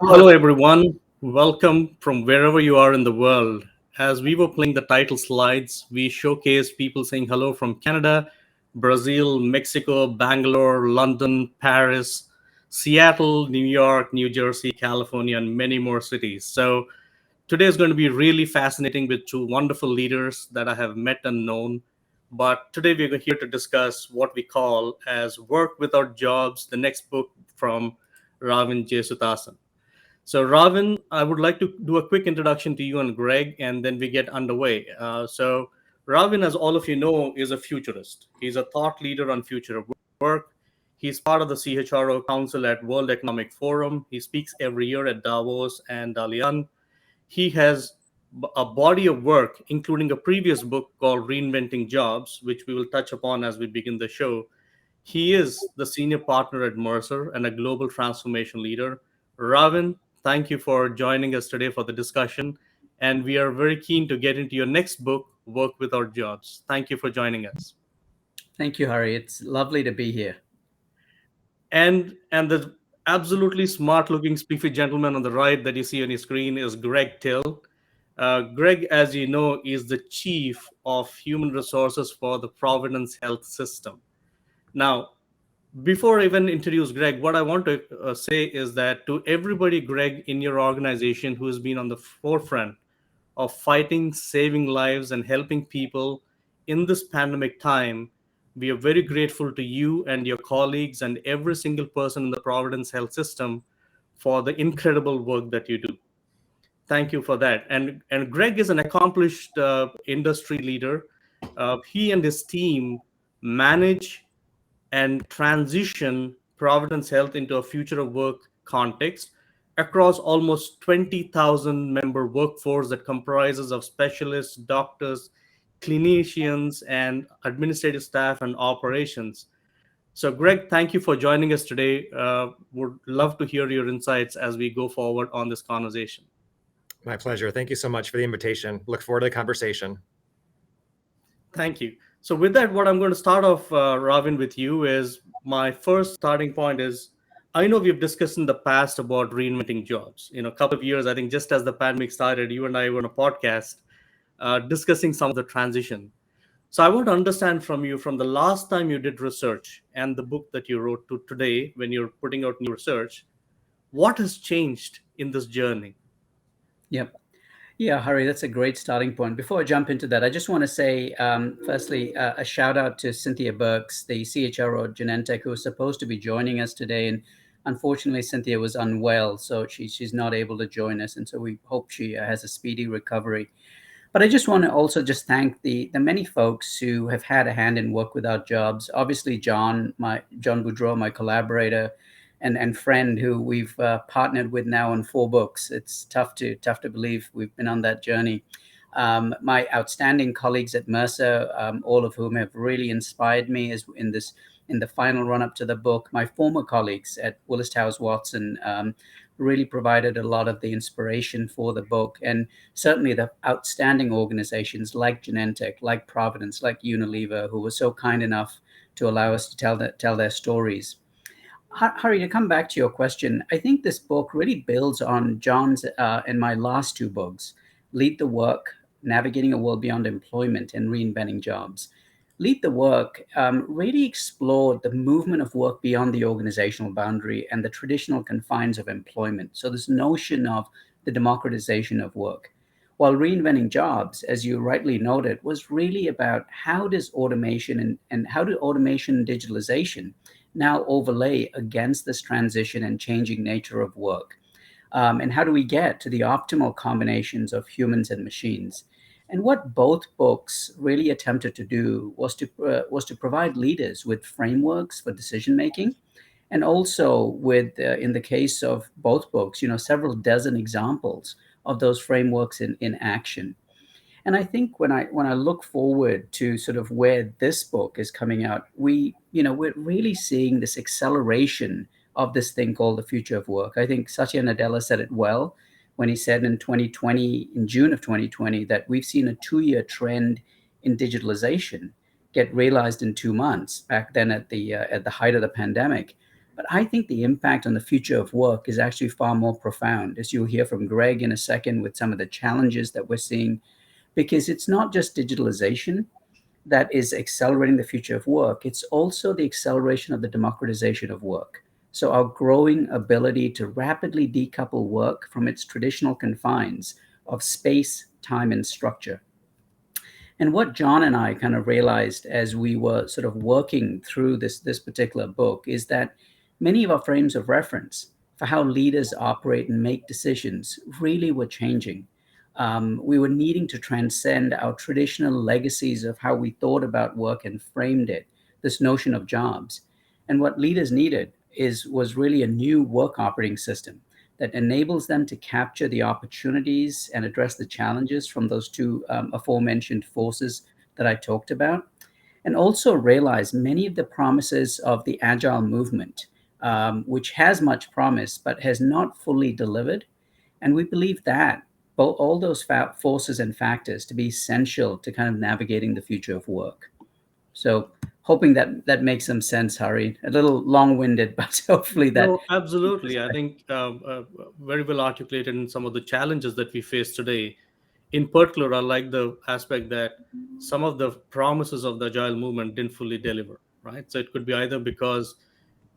Hello, everyone. Welcome from wherever you are in the world. As we were playing the title slides, we showcased people saying hello from Canada, Brazil, Mexico, Bangalore, London, Paris, Seattle, New York, New Jersey, California, and many more cities. So today is going to be really fascinating with two wonderful leaders that I have met and known. But today we're here to discuss what we call as Work Without Jobs, the next book from Ravin Jesuthasan. So, Ravin, I would like to do a quick introduction to you and Greg, and then we get underway. Ravin, as all of you know, is a futurist. He's a thought leader on future of work. He's part of the CHRO Council at World Economic Forum. He speaks every year at Davos and Dalian. He has a body of work, including a previous book called Reinventing Jobs, which we will touch upon as we begin the show. He is the senior partner at Mercer and a global transformation leader. Ravin, thank you for joining us today for the discussion. And we are very keen to get into your next book, Work Without Jobs. Thank you for joining us. Thank you, Hari. It's lovely to be here. And the absolutely smart looking spiffy gentleman on the right that you see on your screen is Greg Till. Greg, as you know, is the chief of human resources for the Providence Health System. Now, before I even introduce Greg, what I want to say is that to everybody, Greg, in your organization who has been on the forefront of fighting, saving lives, and helping people in this pandemic time, we are very grateful to you and your colleagues and every single person in the Providence Health System for the incredible work that you do. Thank you for that. And Greg is an accomplished industry leader. He and his team manage and transition Providence Health into a future of work context across almost 20,000 member workforce that comprises of specialists, doctors, clinicians, and administrative staff and operations. So, Greg, thank you for joining us today. Would love to hear your insights as we go forward on this conversation. My pleasure. Thank you so much for the invitation. Look forward to the conversation. Thank you. So, with that, what I'm going to start off, Ravin, with you is my first starting point is I know we've discussed in the past about reinventing jobs. A couple of years, I think just as the pandemic started, you and I were on a podcast discussing some of the transition. So, I want to understand from you from the last time you did research and the book that you wrote to today when you're putting out new research, what has changed in this journey? Yep. Yeah, Hari, that's a great starting point. Before I jump into that, I just want to say, firstly, a shout out to Cynthia Burks, the CHRO at Genentech, who was supposed to be joining us today. And unfortunately, Cynthia was unwell, so she's not able to join us. And so we hope she has a speedy recovery. But I just want to also just thank the many folks who have had a hand in Work Without Jobs. Obviously, John Boudreau, my collaborator and friend, who we've partnered with now on 4 books. It's tough to believe we've been on that journey. My outstanding colleagues at Mercer, all of whom have really inspired me as in the final run up to the book. My former colleagues at Willis Towers Watson really provided a lot of the inspiration for the book, and certainly the outstanding organizations like Genentech, like Providence, like Unilever, who were so kind enough to allow us to tell their stories. Hari, to come back to your question, I think this book really builds on John's and my last 2 books, Lead the Work, Navigating a World Beyond Employment, and Reinventing Jobs. Lead the Work really explored the movement of work beyond the organizational boundary and the traditional confines of employment. So this notion of the democratization of work. While Reinventing Jobs, as you rightly noted, was really about how does automation and how do automation and digitalization now overlay against this transition and changing nature of work? And how do we get to the optimal combinations of humans and machines? And what both books really attempted to do was to provide leaders with frameworks for decision making, and also with, in the case of both books, several dozen examples of those frameworks in action. And I think when I look forward to sort of where this book is coming out, we're really seeing this acceleration of this thing called the future of work. I think Satya Nadella said it well when he said in June of 2020, that we've seen a 2-year trend in digitalization get realized in 2 months back then at the height of the pandemic. But I think the impact on the future of work is actually far more profound, as you'll hear from Greg in a second with some of the challenges that we're seeing, because it's not just digitalization that is accelerating the future of work, it's also the acceleration of the democratization of work. So, our growing ability to rapidly decouple work from its traditional confines of space, time, and structure. And what John and I kind of realized as we were sort of working through this particular book is that many of our frames of reference for how leaders operate and make decisions really were changing. We were needing to transcend our traditional legacies of how we thought about work and framed it, this notion of jobs. And what leaders needed was really a new work operating system that enables them to capture the opportunities and address the challenges from those two aforementioned forces that I talked about, and also realize many of the promises of the agile movement, which has much promise but has not fully delivered. And we believe that all those forces and factors to be essential to kind of navigating the future of work. So, hoping that makes some sense, Hari. A little long-winded, but hopefully that. No, absolutely. I think very well articulated in some of the challenges that we face today. In particular, I like the aspect that some of the promises of the agile movement didn't fully deliver, right? So it could be either because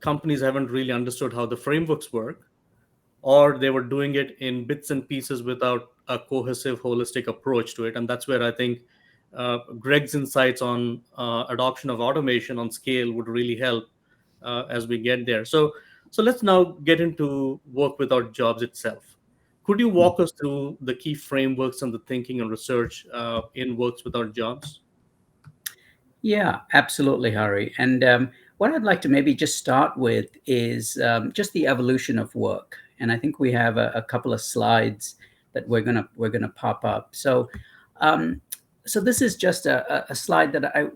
companies haven't really understood how the frameworks work, or they were doing it in bits and pieces without a cohesive, holistic approach to it. And that's where I think Greg's insights on adoption of automation on scale would really help as we get there. So let's now get into work without jobs itself. Could you walk us through the key frameworks and the thinking and research in works without jobs? Yeah, absolutely, Hari. And what I'd like to maybe just start with is just the evolution of work. And I think we have a couple of slides that we're gonna pop up. Um, so this is just a slide that I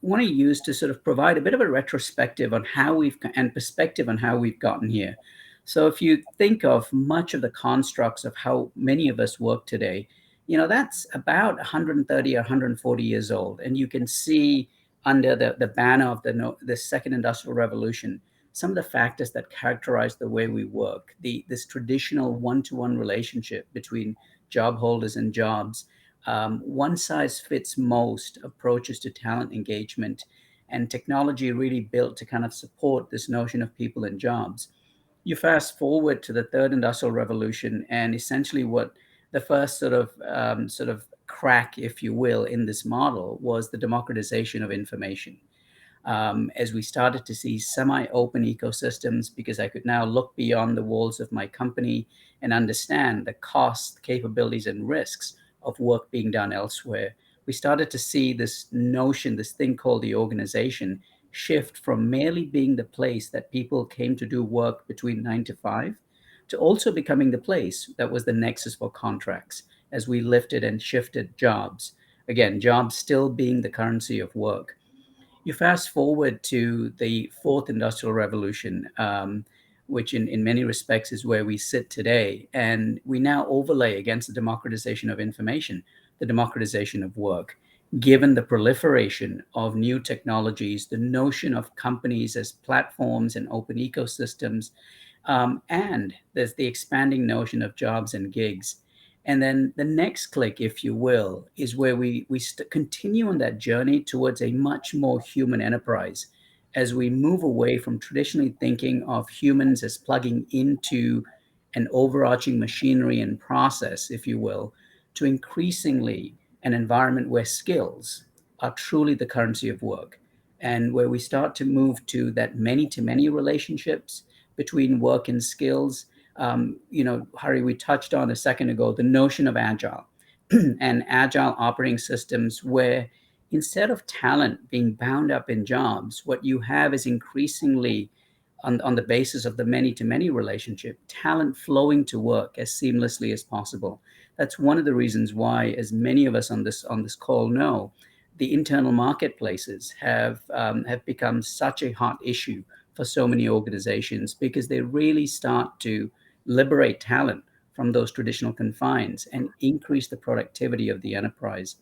want to use to sort of provide a bit of a retrospective on how and perspective on how we've gotten here. So if you think of much of the constructs of how many of us work today, that's about 130 or 140 years old, and you can see under the banner of the second industrial revolution some of the factors that characterize the way we work, this traditional one-to-one relationship between job holders and jobs, one size fits most approaches to talent engagement, and technology really built to kind of support this notion of people and jobs. You fast forward to the third industrial revolution, and essentially what the first sort of crack, if you will, in this model was the democratization of information. As we started to see semi-open ecosystems, because I could now look beyond the walls of my company and understand the costs, capabilities, and risks of work being done elsewhere. We started to see this notion, this thing called the organization, shift from merely being the place that people came to do work between 9 to 5 to also becoming the place that was the nexus for contracts as we lifted and shifted jobs. Again, jobs still being the currency of work. You fast forward to the fourth industrial revolution, which in many respects is where we sit today. And we now overlay against the democratization of information, the democratization of work. Given the proliferation of new technologies, the notion of companies as platforms and open ecosystems, and there's the expanding notion of jobs and gigs. And then the next click, if you will, is where we continue on that journey towards a much more human enterprise as we move away from traditionally thinking of humans as plugging into an overarching machinery and process, if you will, to increasingly an environment where skills are truly the currency of work, and where we start to move to that many to many relationships between work and skills. Hari, we touched on a second ago the notion of agile and agile operating systems, where instead of talent being bound up in jobs, what you have is increasingly on the basis of the many to many relationship, talent flowing to work as seamlessly as possible. That's one of the reasons why, as many of us on this call know, the internal marketplaces have become such a hot issue for so many organizations, because they really start to liberate talent from those traditional confines and increase the productivity of the enterprise.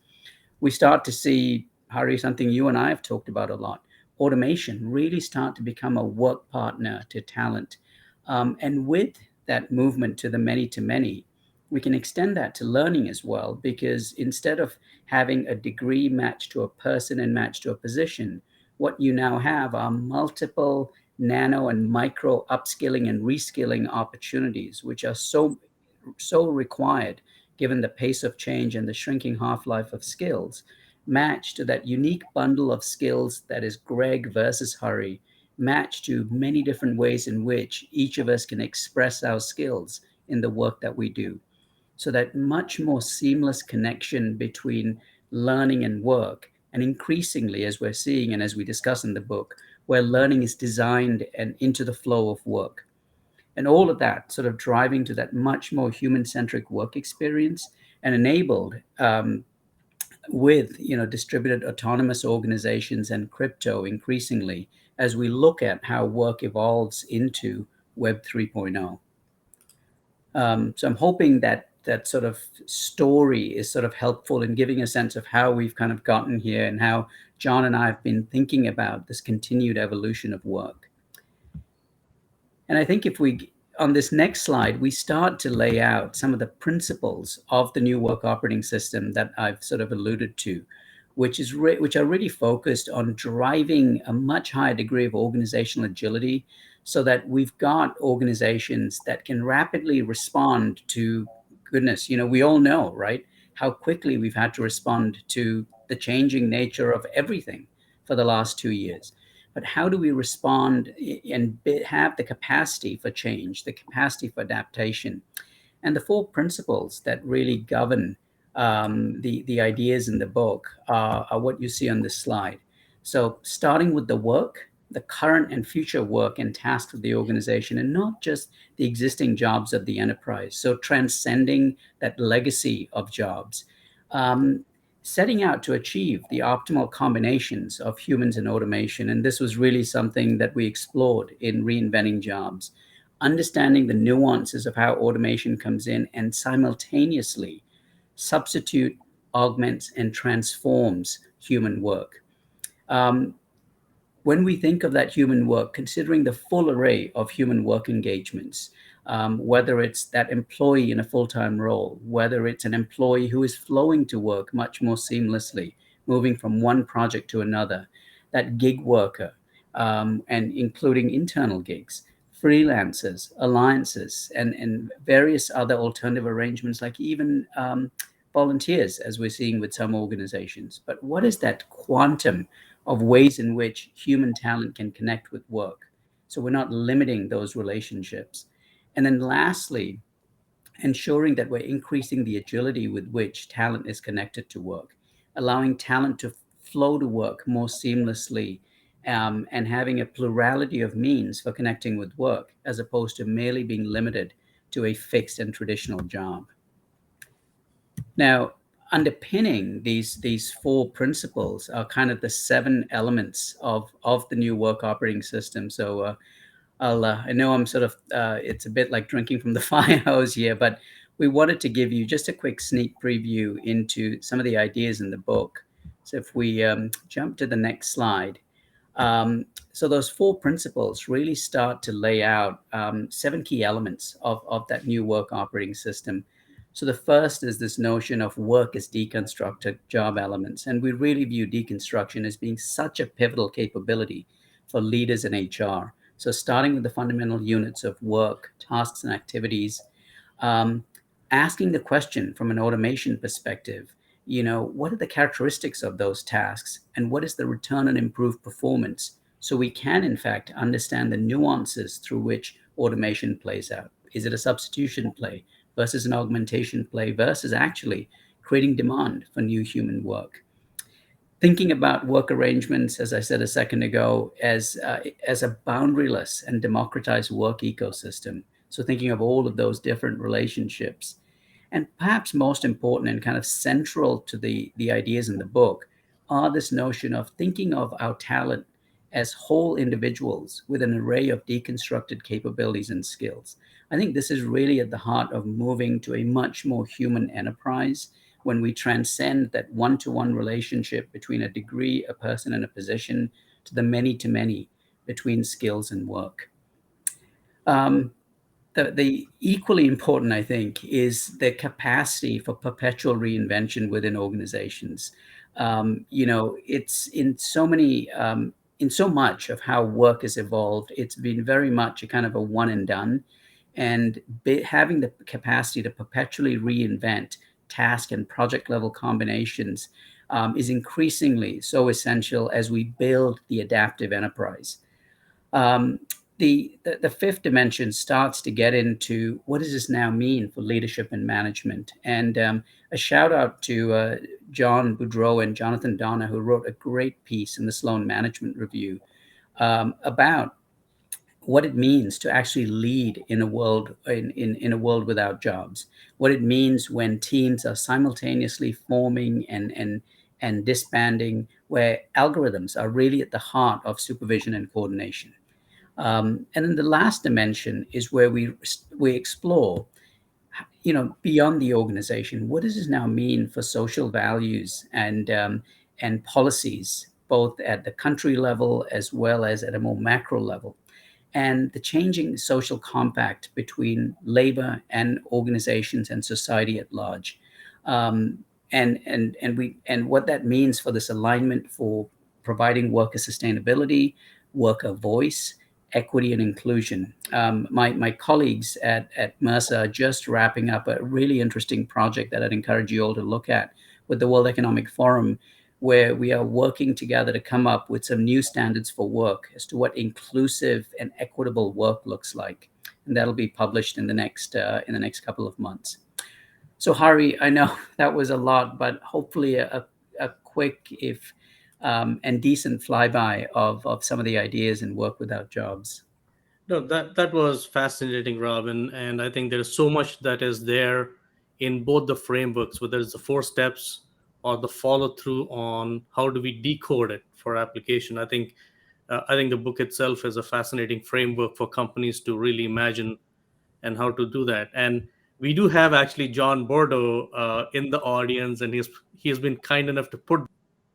We start to see, Hari, something you and I have talked about a lot. automation really start to become a work partner to talent. And with that movement to the many to many, we can extend that to learning as well, because instead of having a degree matched to a person and matched to a position, what you now have are multiple nano and micro upskilling and reskilling opportunities, which are so required given the pace of change and the shrinking half-life of skills, matched to that unique bundle of skills that is Greg versus Hari, matched to many different ways in which each of us can express our skills in the work that we do. So that much more seamless connection between learning and work, and increasingly, as we're seeing and as we discuss in the book, where learning is designed and into the flow of work. And all of that sort of driving to that much more human-centric work experience, and enabled with distributed autonomous organizations and crypto increasingly, as we look at how work evolves into Web 3.0. So I'm hoping that that sort of story is sort of helpful in giving a sense of how we've kind of gotten here, and how John and I have been thinking about this continued evolution of work. And I think if we, on this next slide, we start to lay out some of the principles of the new work operating system that I've sort of alluded to, which are really focused on driving a much higher degree of organizational agility, so that we've got organizations that can rapidly respond to, goodness, we all know, right, how quickly we've had to respond to the changing nature of everything for the last 2 years. But how do we respond and have the capacity for change, the capacity for adaptation? And the 4 principles that really govern the ideas in the book are what you see on this slide. So starting with the work, the current and future work and tasks of the organization, and not just the existing jobs of the enterprise. So transcending that legacy of jobs. Setting out to achieve the optimal combinations of humans and automation. And this was really something that we explored in Reinventing Jobs. Understanding the nuances of how automation comes in and simultaneously substitute, augments, and transforms human work. When we think of that human work, considering the full array of human work engagements, whether it's that employee in a full-time role, whether it's an employee who is flowing to work much more seamlessly, moving from one project to another, that gig worker, and including internal gigs, freelancers, alliances, and various other alternative arrangements, like even volunteers, as we're seeing with some organizations. But what is that quantum of ways in which human talent can connect with work, so we're not limiting those relationships? And then lastly, ensuring that we're increasing the agility with which talent is connected to work, allowing talent to flow to work more seamlessly, and having a plurality of means for connecting with work, as opposed to merely being limited to a fixed and traditional job. Now, underpinning these 4 principles are kind of the 7 elements of the new work operating system. So I know I'm sort of, it's a bit like drinking from the fire hose here, but we wanted to give you just a quick sneak preview into some of the ideas in the book. So if we jump to the next slide. So those 4 principles really start to lay out 7 key elements of that new work operating system. So the first is this notion of work as deconstructed job elements. And we really view deconstruction as being such a pivotal capability for leaders in HR. So starting with the fundamental units of work, tasks, and activities, asking the question from an automation perspective, what are the characteristics of those tasks, and what is the return on improved performance? So we can, in fact, understand the nuances through which automation plays out. Is it a substitution play versus an augmentation play, versus actually creating demand for new human work? Thinking about work arrangements, as I said a second ago, as a boundaryless and democratized work ecosystem. So thinking of all of those different relationships. And perhaps most important and kind of central to the ideas in the book are this notion of thinking of our talent as whole individuals with an array of deconstructed capabilities and skills. I think this is really at the heart of moving to a much more human enterprise, when we transcend that one-to-one relationship between a degree, a person, and a position, to the many between skills and work. The equally important, I think, is the capacity for perpetual reinvention within organizations. It's in so much of how work has evolved, it's been very much a kind of a one and done. And having the capacity to perpetually reinvent task and project level combinations is increasingly so essential as we build the adaptive enterprise. Um, the fifth dimension starts to get into what does this now mean for leadership and management. And a shout out to John Boudreau and Jonathan Donner, who wrote a great piece in the Sloan Management Review about what it means to actually lead in a world in a world without jobs, what it means when teams are simultaneously forming and disbanding, where algorithms are really at the heart of supervision and coordination. And then the last dimension is where we explore, beyond the organization, what does this now mean for social values and policies, both at the country level as well as at a more macro level, and the changing social compact between labor and organizations and society at large, and what that means for this alignment for providing worker sustainability, worker voice, equity, and inclusion. My colleagues at Mercer are just wrapping up a really interesting project that I'd encourage you all to look at with the World Economic Forum, where we are working together to come up with some new standards for work as to what inclusive and equitable work looks like. And that'll be published in the next couple of months. So Hari, I know that was a lot, but hopefully a quick and decent flyby of some of the ideas in Work Without Jobs. No, that was fascinating, Robin, and I think there's so much that is there in both the frameworks, whether it's the four steps or the follow through on how do we decode it for application. I think the book itself is a fascinating framework for companies to really imagine and how to do that. And we do have actually John Bordeaux in the audience, and he's been kind enough to put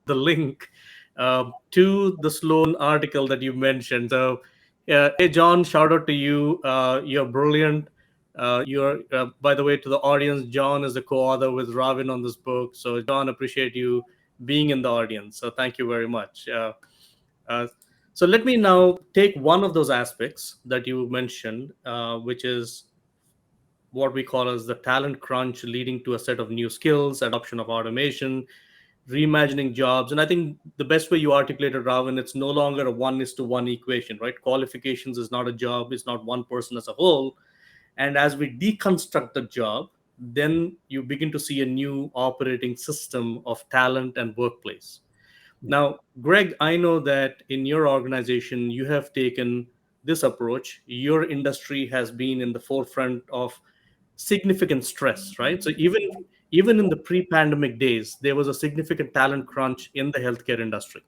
the link to the Sloan article that you mentioned. So, hey, John, shout out to you. You're brilliant. By the way, to the audience, John is the co-author with Ravin on this book. So, John, appreciate you being in the audience. So, thank you very much. Uh, so, let me now take one of those aspects that you mentioned, which is what we call as the talent crunch leading to a set of new skills, adoption of automation, reimagining jobs. And I think the best way you articulated, Ravin, it's no longer a 1:1 equation, right? Qualifications is not a job, it's not one person as a whole. And as we deconstruct the job, then you begin to see a new operating system of talent and workplace. Now, Greg, I know that in your organization, you have taken this approach. Your industry has been in the forefront of significant stress, right? So even in the pre-pandemic days, there was a significant talent crunch in the healthcare industry.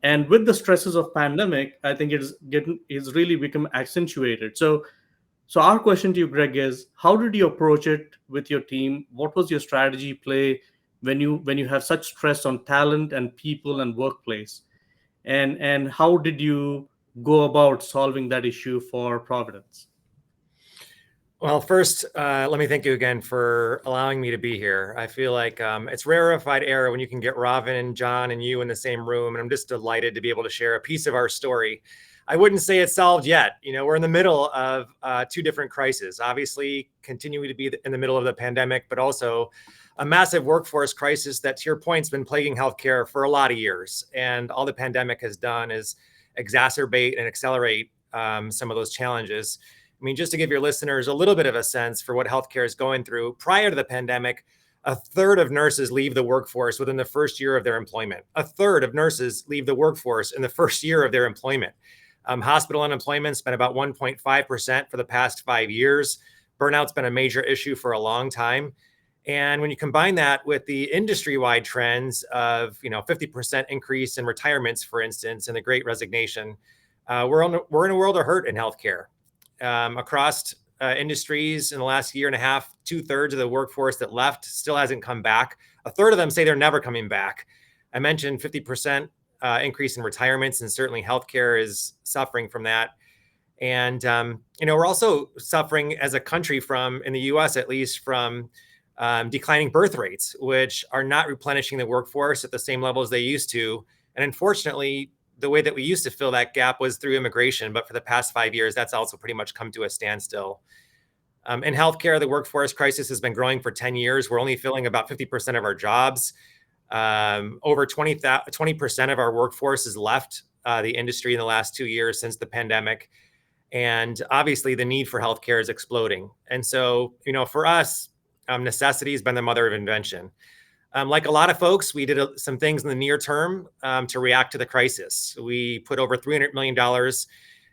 And with the stresses of pandemic, I think it's really become accentuated. So our question to you, Greg, is how did you approach it with your team? What was your strategy play when you have such stress on talent and people and workplace? And how did you go about solving that issue for Providence? Well, first, let me thank you again for allowing me to be here. I feel like it's rarefied air when you can get Ravin and John and you in the same room, and I'm just delighted to be able to share a piece of our story. I wouldn't say it's solved yet. We're in the middle of two different crises, obviously continuing to be in the middle of the pandemic, but also a massive workforce crisis that, to your point, has been plaguing healthcare for a lot of years. And all the pandemic has done is exacerbate and accelerate some of those challenges. I mean, just to give your listeners a little bit of a sense for what healthcare is going through, prior to the pandemic, a third of nurses leave the workforce within the first year of their employment. A third of nurses leave the workforce in the first year of their employment. Hospital unemployment's been about 1.5% for the past 5 years. Burnout's been a major issue for a long time. And when you combine that with the industry-wide trends of 50% increase in retirements, for instance, and the Great Resignation, we're in a world of hurt in healthcare. Across industries in the last year and a half, 2/3 of the workforce that left still hasn't come back. A third of them say they're never coming back. I mentioned 50% increase in retirements, and certainly healthcare is suffering from that. And, we're also suffering as a country from, in the US at least, from declining birth rates, which are not replenishing the workforce at the same level as they used to. And unfortunately, the way that we used to fill that gap was through immigration. But for the past 5 years, that's also pretty much come to a standstill. In healthcare, the workforce crisis has been growing for 10 years. We're only filling about 50% of our jobs. Over 20% of our workforce has left the industry in the last 2 years since the pandemic. And obviously, the need for healthcare is exploding. And so, for us, necessity has been the mother of invention. Like a lot of folks, we did some things in the near term to react to the crisis. We put over $300 million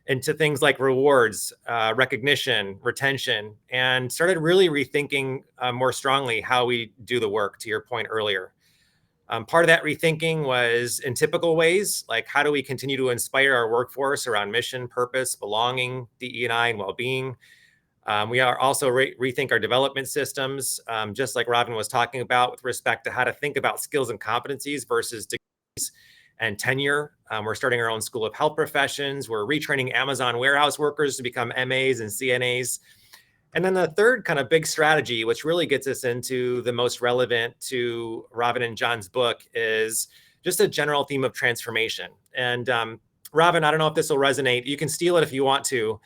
into things like rewards, recognition, retention, and started really rethinking more strongly how we do the work, to your point earlier. Part of that rethinking was in typical ways, like how do we continue to inspire our workforce around mission, purpose, belonging, DE&I, and well-being. We are also rethink our development systems, just like Ravin was talking about with respect to how to think about skills and competencies versus degrees and tenure. We're starting our own school of health professions. We're retraining Amazon warehouse workers to become MAs and CNAs. And then the third kind of big strategy, which really gets us into the most relevant to Ravin and John's book, is just a general theme of transformation. And Ravin, I don't know if this will resonate. You can steal it if you want to.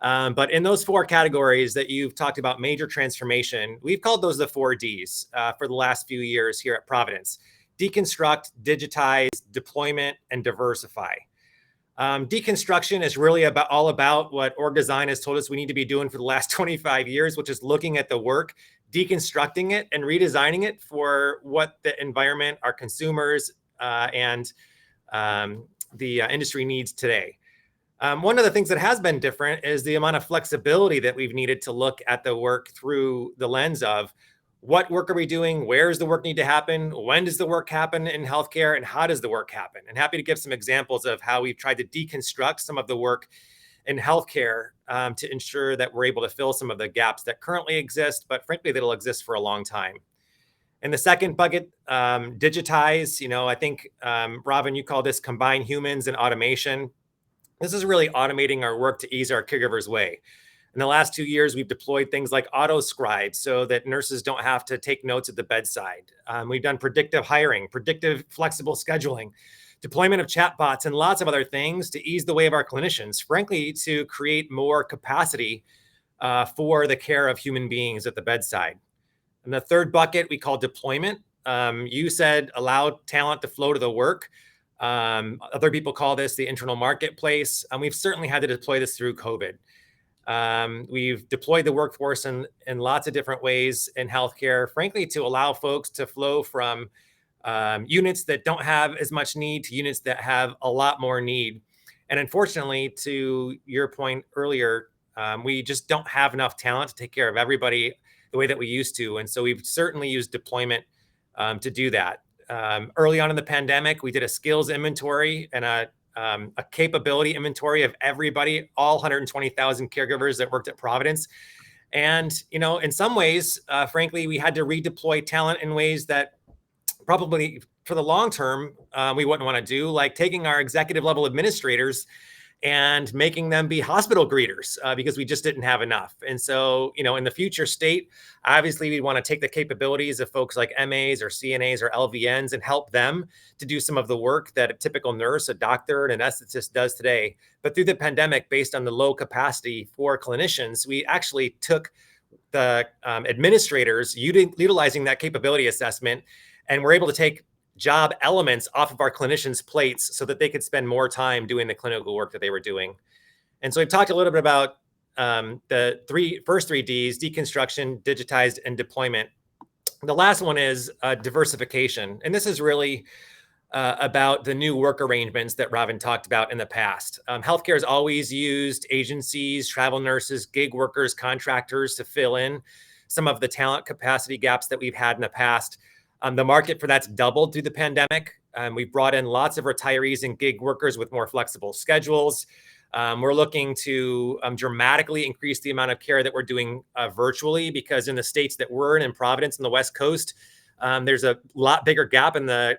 But in those 4 categories that you've talked about, major transformation, we've called those the 4 Ds for the last few years here at Providence: deconstruct, digitize, deployment, and diversify. Deconstruction is really all about what org design has told us we need to be doing for the last 25 years, which is looking at the work, deconstructing it, and redesigning it for what the environment, our consumers, and the industry needs today. One of the things that has been different is the amount of flexibility that we've needed to look at the work through the lens of what work are we doing? Where does the work need to happen? When does the work happen in healthcare? And how does the work happen? And happy to give some examples of how we've tried to deconstruct some of the work in healthcare to ensure that we're able to fill some of the gaps that currently exist, but frankly, that'll exist for a long time. In the second bucket, digitize, I think, Ravin, you call this combine humans and automation. This is really automating our work to ease our caregivers' way. In the last 2 years, we've deployed things like auto scribes so that nurses don't have to take notes at the bedside. We've done predictive hiring, predictive flexible scheduling, deployment of chatbots, and lots of other things to ease the way of our clinicians, frankly, to create more capacity for the care of human beings at the bedside. And the third bucket we call deployment. You said allow talent to flow to the work. Other people call this the internal marketplace. And we've certainly had to deploy this through COVID. We've deployed the workforce in lots of different ways in healthcare, frankly, to allow folks to flow from units that don't have as much need to units that have a lot more need. And unfortunately, to your point earlier, we just don't have enough talent to take care of everybody the way that we used to. And so we've certainly used deployment to do that. Early on in the pandemic, we did a skills inventory and a capability inventory of everybody, all 120,000 caregivers that worked at Providence. And, in some ways, frankly, we had to redeploy talent in ways that probably for the long term, we wouldn't want to do, like taking our executive level administrators and making them be hospital greeters because we just didn't have enough. And so, in the future state, obviously we want to take the capabilities of folks like MAs or CNAs or LVNs and help them to do some of the work that a typical nurse, a doctor, and an anesthetist does today. But through the pandemic, based on the low capacity for clinicians, we actually took the administrators utilizing that capability assessment, and we're able to take job elements off of our clinicians' plates so that they could spend more time doing the clinical work that they were doing. And so we've talked a little bit about the first three Ds: deconstruction, digitized, and deployment. The last one is diversification. And this is really about the new work arrangements that Ravin talked about in the past. Healthcare has always used agencies, travel nurses, gig workers, contractors to fill in some of the talent capacity gaps that we've had in the past. The market for that's doubled through the pandemic. We've brought in lots of retirees and gig workers with more flexible schedules. We're looking to dramatically increase the amount of care that we're doing virtually, because in the states that we're in Providence and the West Coast, there's a lot bigger gap in the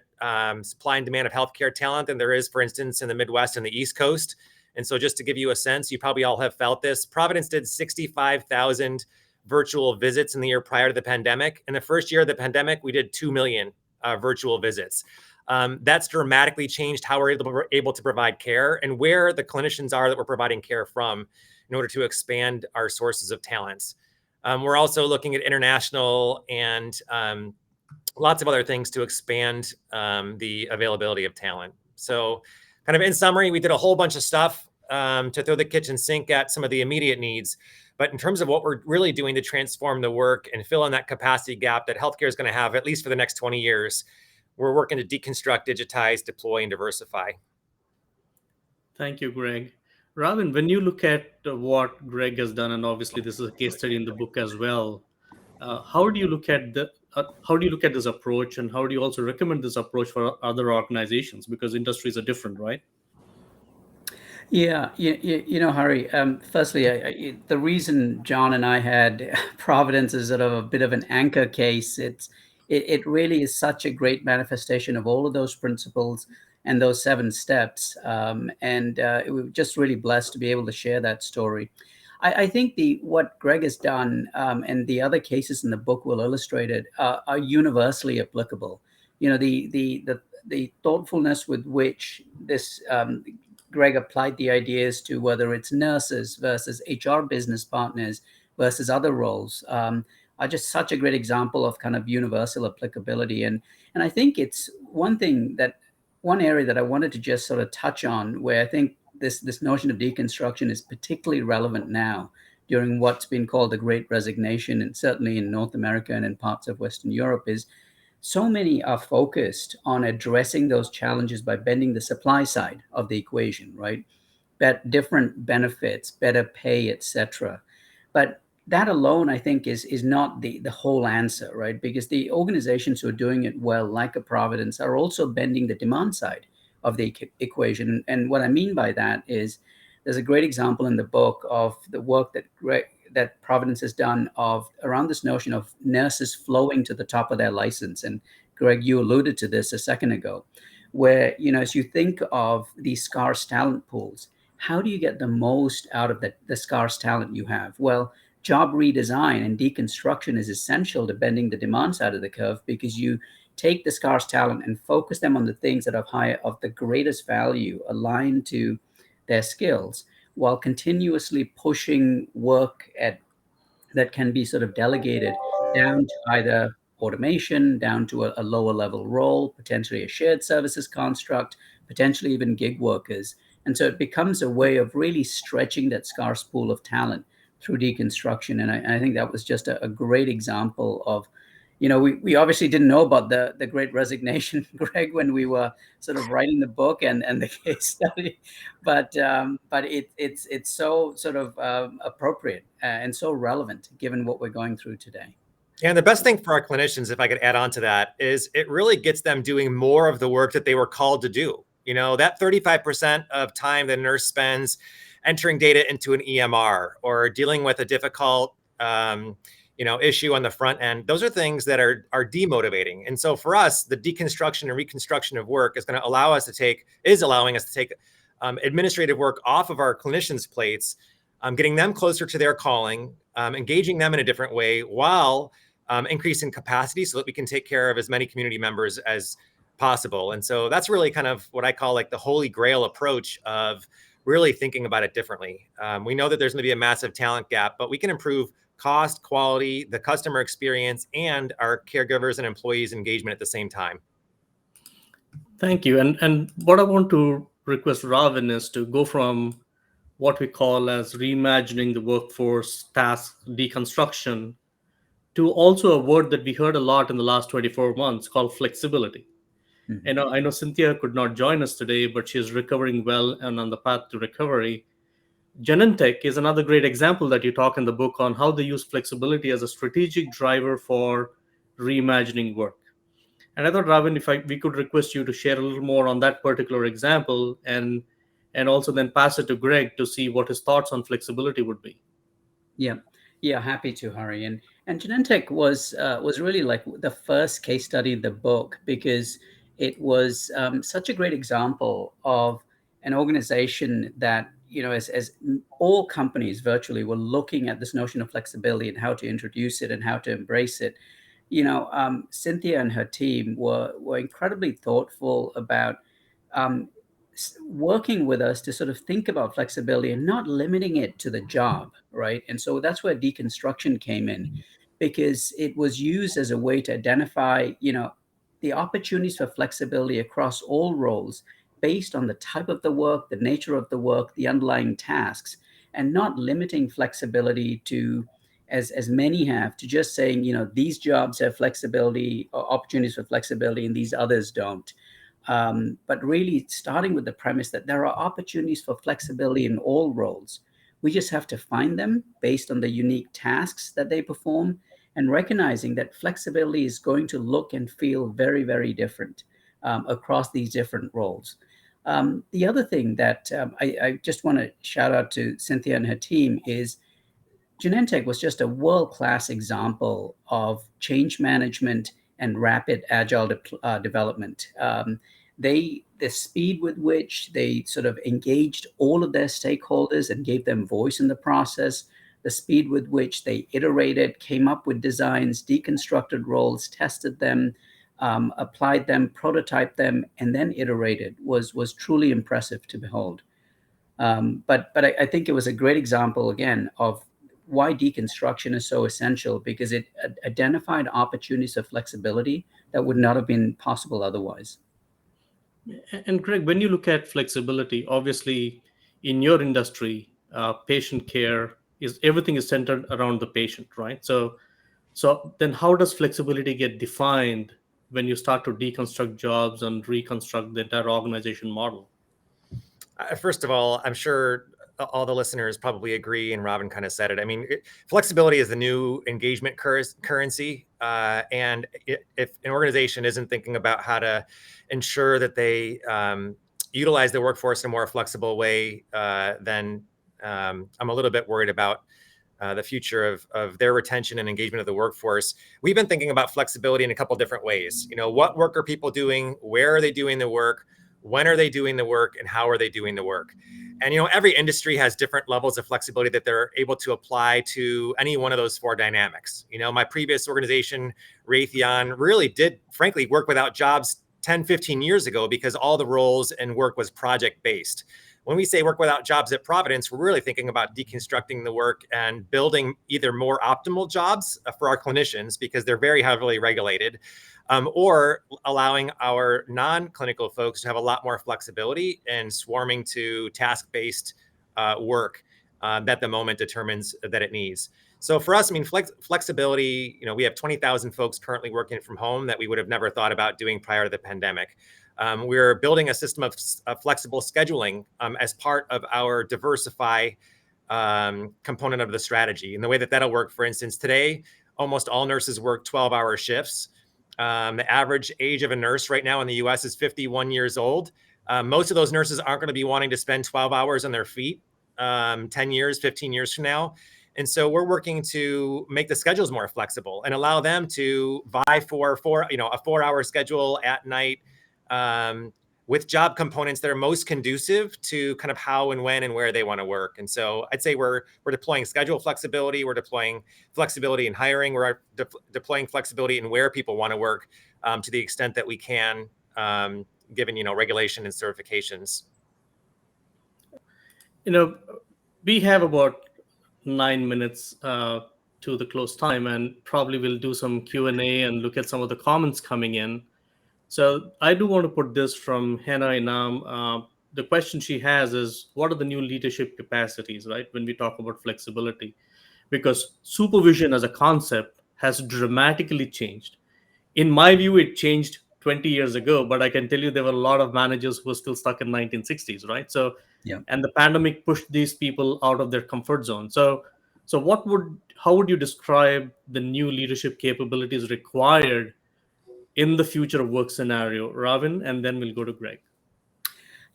supply and demand of healthcare talent than there is, for instance, in the Midwest and the East Coast. And so just to give you a sense, you probably all have felt this. Providence did 65,000 virtual visits in the year prior to the pandemic. In the first year of the pandemic, we did 2 million virtual visits. That's dramatically changed how we're able to provide care and where the clinicians are that we're providing care from in order to expand our sources of talents. We're also looking at international and lots of other things to expand the availability of talent. So kind of in summary, we did a whole bunch of stuff to throw the kitchen sink at some of the immediate needs. But in terms of what we're really doing to transform the work and fill in that capacity gap that healthcare is going to have, at least for the next 20 years, we're working to deconstruct, digitize, deploy, and diversify. Thank you, Greg. Ravin, when you look at what Greg has done, and obviously this is a case study in the book as well, how do you look at this approach, and how do you also recommend this approach for other organizations, because industries are different, right? Yeah, Harry. Firstly, the reason John and I had Providence as sort of a bit of an anchor case. It really is such a great manifestation of all of those principles and those 7 steps. We're just really blessed to be able to share that story. I think what Greg has done, and the other cases in the book will illustrate it, are universally applicable. The thoughtfulness with which this Greg applied the ideas to whether it's nurses versus HR business partners versus other roles are just such a great example of kind of universal applicability. And I think it's one area that I wanted to just sort of touch on, where I think this notion of deconstruction is particularly relevant now during what's been called the Great Resignation, and certainly in North America and in parts of Western Europe, is so many are focused on addressing those challenges by bending the supply side of the equation, right? Different benefits, better pay, etc. But that alone, I think, is not the whole answer, right? Because the organizations who are doing it well, like a Providence, are also bending the demand side of the equation. And what I mean by that is, there's a great example in the book of the work that Providence has done around this notion of nurses flowing to the top of their license. And Greg, you alluded to this a second ago, where, as you think of these scarce talent pools, how do you get the most out of the scarce talent you have? Well, job redesign and deconstruction is essential to bending the demand side of the curve, because you take the scarce talent and focus them on the things that are of the greatest value, aligned to their skills, while continuously pushing work that can be sort of delegated down to either automation, down to a lower level role, potentially a shared services construct, potentially even gig workers. And so it becomes a way of really stretching that scarce pool of talent through deconstruction. And I think that was just a great example of, we obviously didn't know about the Great Resignation, Greg, when we were sort of writing the book and the case study, but it's so sort of appropriate and so relevant given what we're going through today. Yeah, and the best thing for our clinicians, if I could add on to that, is it really gets them doing more of the work that they were called to do. That 35% of time the nurse spends entering data into an EMR or dealing with a difficult issue on the front end, those are things that are demotivating. And so for us, the deconstruction and reconstruction of work is allowing us to take administrative work off of our clinicians' plates, getting them closer to their calling, engaging them in a different way, while increasing capacity so that we can take care of as many community members as possible. And so that's really kind of what I call like the holy grail approach of really thinking about it differently. We know that there's going to be a massive talent gap, but we can improve cost, quality, the customer experience, and our caregivers and employees' engagement at the same time. Thank you. And what I want to request Ravin is to go from what we call as reimagining the workforce task deconstruction to also a word that we heard a lot in the last 24 months called flexibility. Mm-hmm. I know Cynthia could not join us today, but she's recovering well and on the path to recovery. Genentech is another great example that you talk in the book on how they use flexibility as a strategic driver for reimagining work. And I thought, Ravin, if we could request you to share a little more on that particular example, and also then pass it to Greg to see what his thoughts on flexibility would be. Yeah, happy to, Harry. And Genentech was really like the first case study in the book, because it was such a great example of an organization that, as all companies virtually were looking at this notion of flexibility and how to introduce it and how to embrace it. Cynthia and her team were incredibly thoughtful about um, working with us to sort of think about flexibility and not limiting it to the job, right? And so that's where deconstruction came in, because it was used as a way to identify, the opportunities for flexibility across all roles based on the type of the work, the nature of the work, the underlying tasks, and not limiting flexibility to, as many have, to just saying, these jobs have flexibility or opportunities for flexibility and these others don't. But really starting with the premise that there are opportunities for flexibility in all roles. We just have to find them based on the unique tasks that they perform, and recognizing that flexibility is going to look and feel very, very different across these different roles. The other thing that I just want to shout out to Cynthia and her team is Genentech was just a world-class example of change management and rapid agile development. The speed with which they sort of engaged all of their stakeholders and gave them voice in the process, the speed with which they iterated, came up with designs, deconstructed roles, tested them, applied them, prototyped them, and then iterated was truly impressive to behold. But I think it was a great example again of why deconstruction is so essential, because it identified opportunities of flexibility that would not have been possible otherwise. And Greg, when you look at flexibility, obviously in your industry, patient care is everything is centered around the patient, right? So then how does flexibility get defined when you start to deconstruct jobs and reconstruct the entire organization model? First of all, I'm sure all the listeners probably agree, and Ravin kind of said it. I mean, flexibility is the new engagement currency. And if an organization isn't thinking about how to ensure that they utilize their workforce in a more flexible way, then I'm a little bit worried about the future of their retention and engagement of the workforce. We've been thinking about flexibility in a couple different ways. What work are people doing? Where are they doing the work? When are they doing the work, and how are they doing the work? And every industry has different levels of flexibility that they're able to apply to any one of those four dynamics. My previous organization, Raytheon, really did frankly work without jobs 10, 15 years ago because all the roles and work was project based. When we say work without jobs at Providence, we're really thinking about deconstructing the work and building either more optimal jobs for our clinicians, because they're very heavily regulated, or allowing our non-clinical folks to have a lot more flexibility and swarming to task-based work that the moment determines that it needs. So for us, I mean, flexibility, we have 20,000 folks currently working from home that we would have never thought about doing prior to the pandemic. We're building a system of flexible scheduling as part of our diversify component of the strategy. And the way that that'll work, for instance, today, almost all nurses work 12-hour shifts. The average age of a nurse right now in the US is 51 years old. Most of those nurses aren't going to be wanting to spend 12 hours on their feet 10 years, 15 years from now. And so we're working to make the schedules more flexible and allow them to vie for a 4-hour schedule at night, with job components that are most conducive to kind of how and when and where they want to work. And so I'd say we're deploying schedule flexibility, we're deploying flexibility in hiring, we're deploying flexibility in where people want to work, to the extent that we can, given regulation and certifications. We have about 9 minutes to the close time, and probably we'll do some Q&A and look at some of the comments coming in. So I do want to put this from Hannah Inam. The question she has is, what are the new leadership capacities, right, when we talk about flexibility? Because supervision as a concept has dramatically changed. In my view, it changed 20 years ago, but I can tell you there were a lot of managers who were still stuck in 1960s, right? So, Yeah. and the pandemic pushed these people out of their comfort zone. So how would you describe the new leadership capabilities required in the future of work scenario, Ravin, and then we'll go to Greg.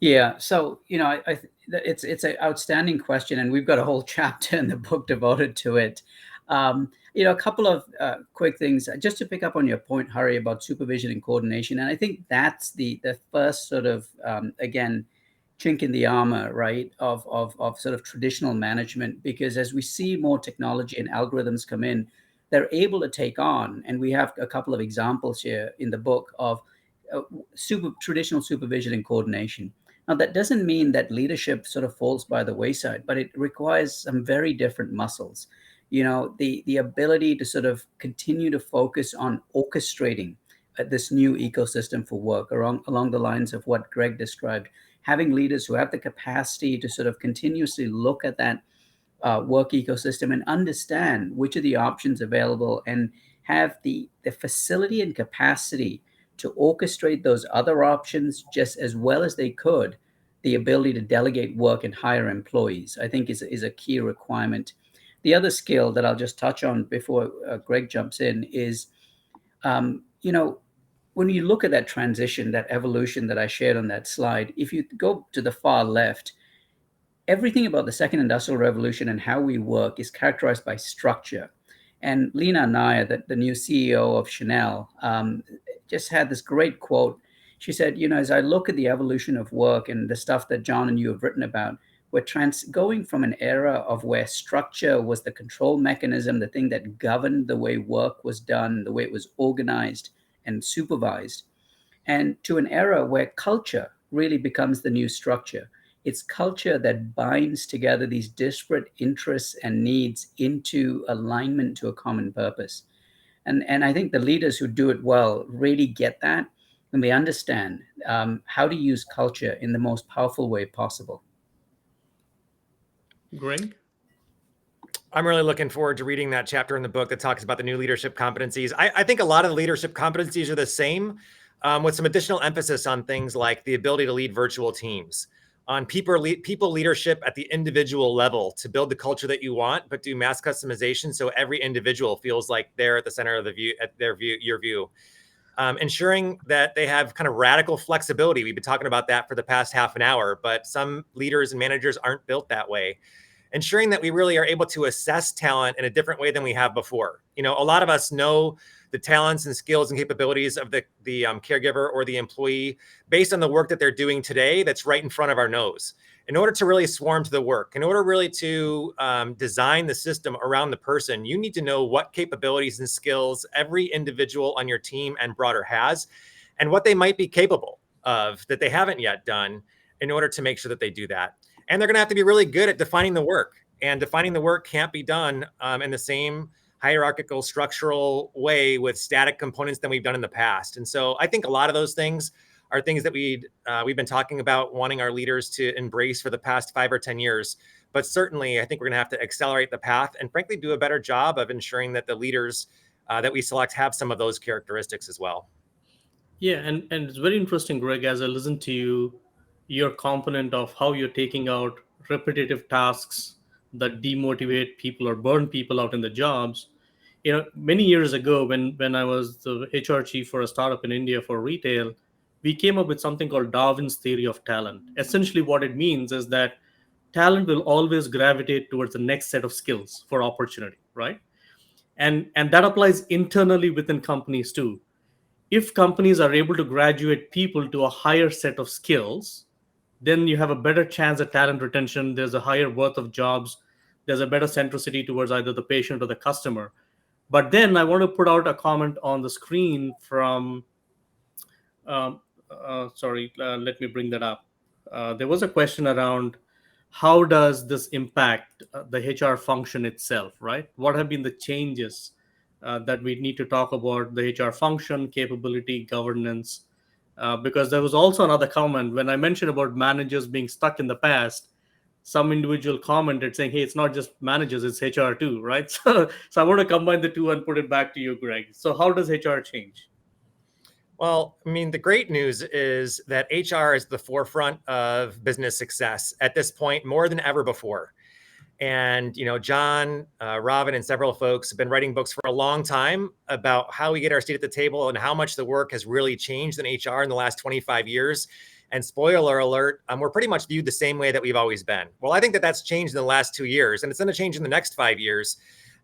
Yeah, so it's an outstanding question, and we've got a whole chapter in the book devoted to it. A couple of quick things just to pick up on your point, Hari, about supervision and coordination. And I think that's the first sort of, again, chink in the armor, right, of sort of traditional management, because as we see more technology and algorithms come in, they're able to take on, and we have a couple of examples here in the book of traditional supervision and coordination. Now, that doesn't mean that leadership sort of falls by the wayside, but it requires some very different muscles. The ability to sort of continue to focus on orchestrating this new ecosystem for work along the lines of what Greg described, having leaders who have the capacity to sort of continuously look at that work ecosystem and understand which are the options available, and have the facility and capacity to orchestrate those other options just as well as they could. The ability to delegate work and hire employees, I think, is a key requirement. The other skill that I'll just touch on before Greg jumps in is, when you look at that transition, that evolution that I shared on that slide, if you go to the far left, everything about the second industrial revolution and how we work is characterized by structure. And Lena Nair, the new CEO of Chanel, just had this great quote. She said, as I look at the evolution of work and the stuff that John and you have written about, we're going from an era of where structure was the control mechanism, the thing that governed the way work was done, the way it was organized and supervised, and to an era where culture really becomes the new structure. It's culture that binds together these disparate interests and needs into alignment to a common purpose. And I think the leaders who do it well really get that, and they understand how to use culture in the most powerful way possible. Greg? I'm really looking forward to reading that chapter in the book that talks about the new leadership competencies. I think a lot of the leadership competencies are the same, with some additional emphasis on things like the ability to lead virtual teams, on people leadership at the individual level to build the culture that you want, but do mass customization so every individual feels like they're at the center of the view, your view. Ensuring that they have kind of radical flexibility. We've been talking about that for the past half an hour, but some leaders and managers aren't built that way. Ensuring that we really are able to assess talent in a different way than we have before. A lot of us know the talents and skills and capabilities of the caregiver or the employee based on the work that they're doing today that's right in front of our nose. In order to really swarm to the work, in order really to design the system around the person, you need to know what capabilities and skills every individual on your team and broader has, and what they might be capable of that they haven't yet done, in order to make sure that they do that. And they're going to have to be really good at defining the work. And defining the work can't be done in the same hierarchical, structural way with static components than we've done in the past. And so I think a lot of those things are things that we've been talking about, wanting our leaders to embrace for the past 5 or 10 years. But certainly, I think we're going to have to accelerate the path and, frankly, do a better job of ensuring that the leaders that we select have some of those characteristics as well. Yeah, and it's very interesting, Greg, as I listen to you, your component of how you're taking out repetitive tasks that demotivate people or burn people out in the jobs. Many years ago, when I was the HR chief for a startup in India for retail, we came up with something called Darwin's theory of talent. Essentially, what it means is that talent will always gravitate towards the next set of skills for opportunity, right? And that applies internally within companies too. If companies are able to graduate people to a higher set of skills, then you have a better chance at talent retention. There's a higher worth of jobs. There's a better centricity towards either the patient or the customer. But then I want to put out a comment on the screen from, let me bring that up. There was a question around how does this impact the HR function itself, right? What have been the changes that we need to talk about the HR function, capability, governance? Because there was also another comment when I mentioned about managers being stuck in the past. Some individual commented saying, "Hey, it's not just managers; it's HR too, right?" So I want to combine the two and put it back to you, Greg. So how does HR change? Well, I mean, the great news is that HR is the forefront of business success at this point more than ever before. And, John, Ravin, and several folks have been writing books for a long time about how we get our seat at the table and how much the work has really changed in HR in the last 25 years. And spoiler alert, we're pretty much viewed the same way that we've always been. Well, I think that that's changed in the last 2 years, and it's going to change in the next 5 years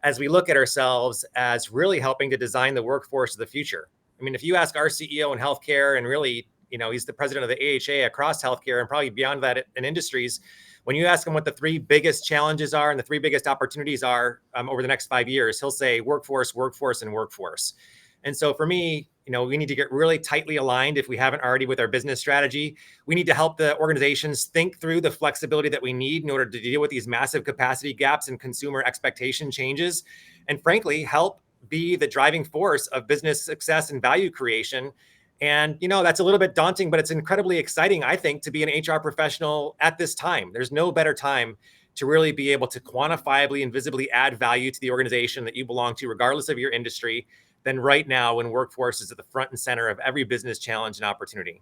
as we look at ourselves as really helping to design the workforce of the future. I mean, if you ask our CEO in healthcare, and really, he's the president of the AHA across healthcare and probably beyond that in industries, when you ask him what the three biggest challenges are and the three biggest opportunities are over the next 5 years, he'll say workforce, workforce, and workforce. And so for me, we need to get really tightly aligned if we haven't already with our business strategy. We need to help the organizations think through the flexibility that we need in order to deal with these massive capacity gaps and consumer expectation changes. And frankly, help be the driving force of business success and value creation. And, that's a little bit daunting, but it's incredibly exciting, I think, to be an HR professional at this time. There's no better time to really be able to quantifiably and visibly add value to the organization that you belong to, regardless of your industry, than right now when workforce is at the front and center of every business challenge and opportunity.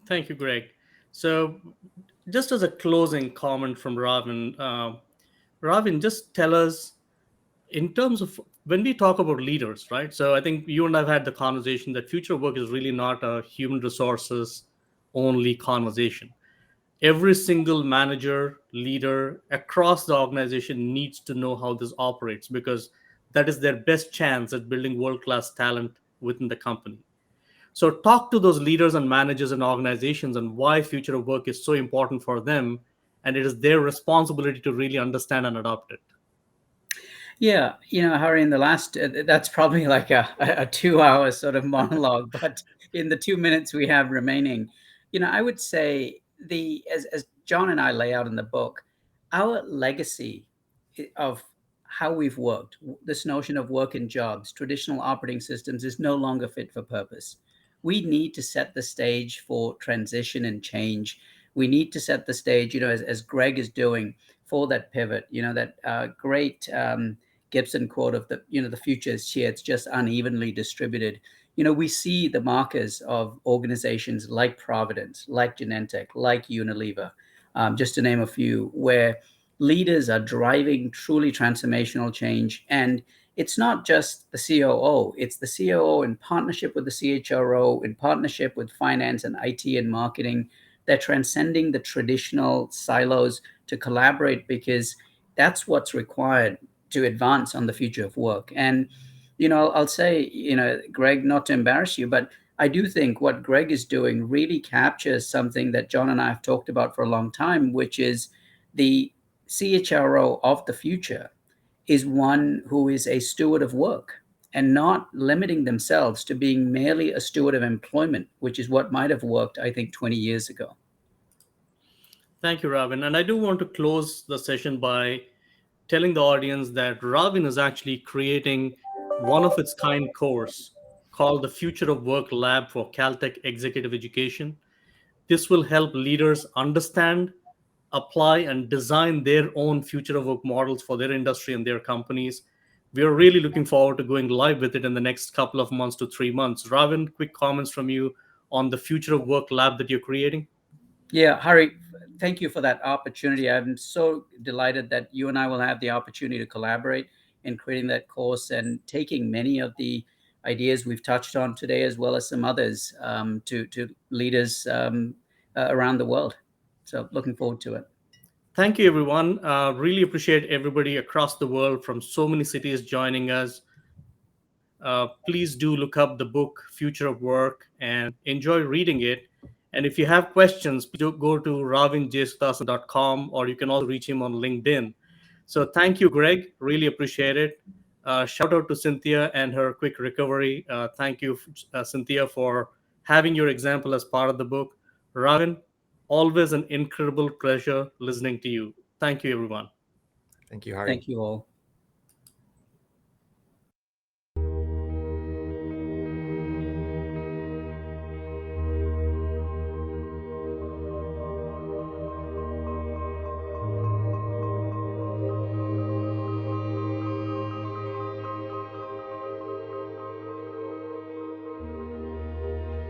Thank you, Greg. So, just as a closing comment from Ravin, just tell us in terms of when we talk about leaders, right? So, I think you and I've had the conversation that future work is really not a human resources only conversation. Every single manager, leader across the organization needs to know how this operates because that is their best chance at building world class talent within the company. So, talk to those leaders and managers and organizations and why future of work is so important for them. And it is their responsibility to really understand and adopt it. Yeah, Harry, in the last, that's probably like a 2 hour sort of monologue, but in the 2 minutes we have remaining, I would say as John and I lay out in the book, our legacy of how we've worked, this notion of work and jobs, traditional operating systems is no longer fit for purpose. We need to set the stage for transition and change. We need to set the stage, as Greg is doing for that pivot, that great Gibson quote of the future is here, it's just unevenly distributed. We see the markers of organizations like Providence, like Genentech, like Unilever, just to name a few, where leaders are driving truly transformational change. And it's not just the COO, it's the COO in partnership with the CHRO, in partnership with finance and IT and marketing. They're transcending the traditional silos to collaborate because that's what's required to advance on the future of work. And, I'll say, Greg, not to embarrass you, but I do think what Greg is doing really captures something that John and I have talked about for a long time, which is the CHRO of the future is one who is a steward of work and not limiting themselves to being merely a steward of employment, which is what might have worked, I think, 20 years ago. Thank you, Ravin. And I do want to close the session by telling the audience that Ravin is actually creating one of its kind course called the Future of Work Lab for Caltech Executive Education. This will help leaders understand, apply, and design their own future of work models for their industry and their companies. We are really looking forward to going live with it in the next couple of months to 3 months. Ravin, quick comments from you on the Future of Work Lab that you're creating? Yeah, Harry, thank you for that opportunity. I'm so delighted that you and I will have the opportunity to collaborate in creating that course and taking many of the ideas we've touched on today, as well as some others, to leaders around the world. So looking forward to it. Thank you, everyone. Really appreciate everybody across the world from so many cities joining us. Please do look up the book Future of Work and enjoy reading it. And if you have questions, please go to ravinjesuthasan.com, or you can also reach him on LinkedIn. So thank you, Greg. Really appreciate it. Shout out to Cynthia and her quick recovery. Thank you, Cynthia, for having your example as part of the book. Ravin, always an incredible pleasure listening to you. Thank you, everyone. Thank you, Harry. Thank you all.